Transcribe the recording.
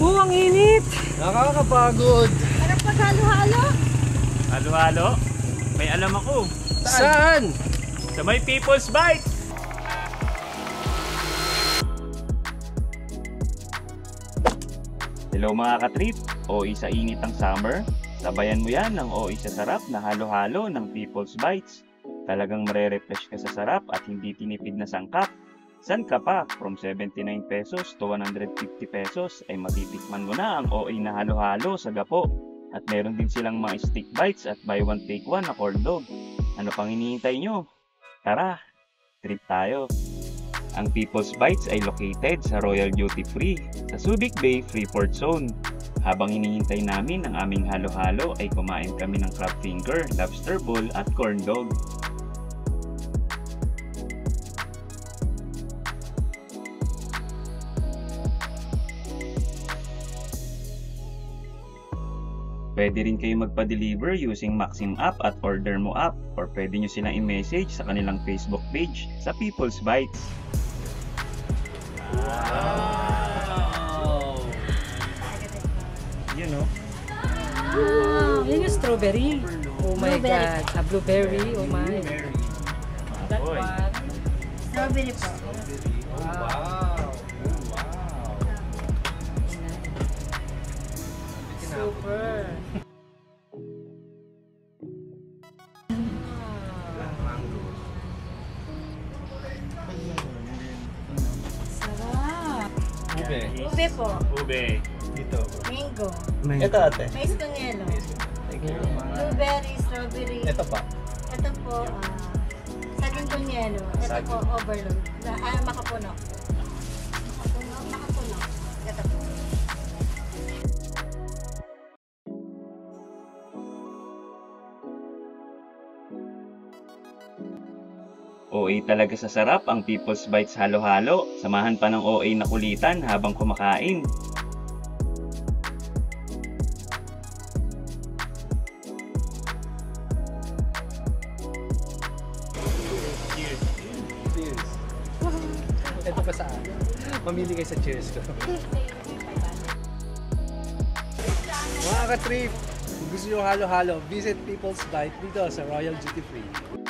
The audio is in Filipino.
Ang init! Nakakapagod. Harap maghalo-halo. Halo-halo? May alam ako. Saan? Sa may People's Bite! Hello mga katrip! OE sa init ng summer. Sabayan mo yan ng OE sa sarap na halo-halo ng People's Bites. Talagang mare-refresh ka sa sarap at hindi tinipid na sangkap. San ka pa? From 79 pesos to 150 pesos ay matitikman mo na ang OE na halo-halo sa Gapo. At meron din silang mga stick bites at buy one take one na corn dog. Ano pang hinihintay nyo? Tara, trip tayo! Ang People's Bites ay located sa Royal Duty Free sa Subic Bay Freeport Zone. Habang hinihintay namin ang aming halo-halo ay kumain kami ng crab finger, lobster ball at corn dog. Pwede rin kayo magpa-deliver using Maxim app at Order Mo app or pwede nyo silang i-message sa kanilang Facebook page sa People's Bites. Wow! You know? Yun yung strawberry. Oh my God. A blueberry. Oh my. That Boy. one. Strawberry po. Wow! Super. Sarap. Ube. Ube po. Ube. Dito. Mango. Ito ate. Mais con yelo. Blueberry, strawberry. Ito pa. Ito po, saging con yelo. Ito Saging. po, overload. Makapuno. Makapuno. Ito po. OA talaga sa sarap ang People's Bites halo-halo. Samahan pa ng OA na kulitan habang kumakain. Cheers. Ito pa saan? Mamili kayo sa cheers ko. Mga ka-trip, kung gusto nyo halo-halo, visit People's Bite dito sa Royal Duty Free.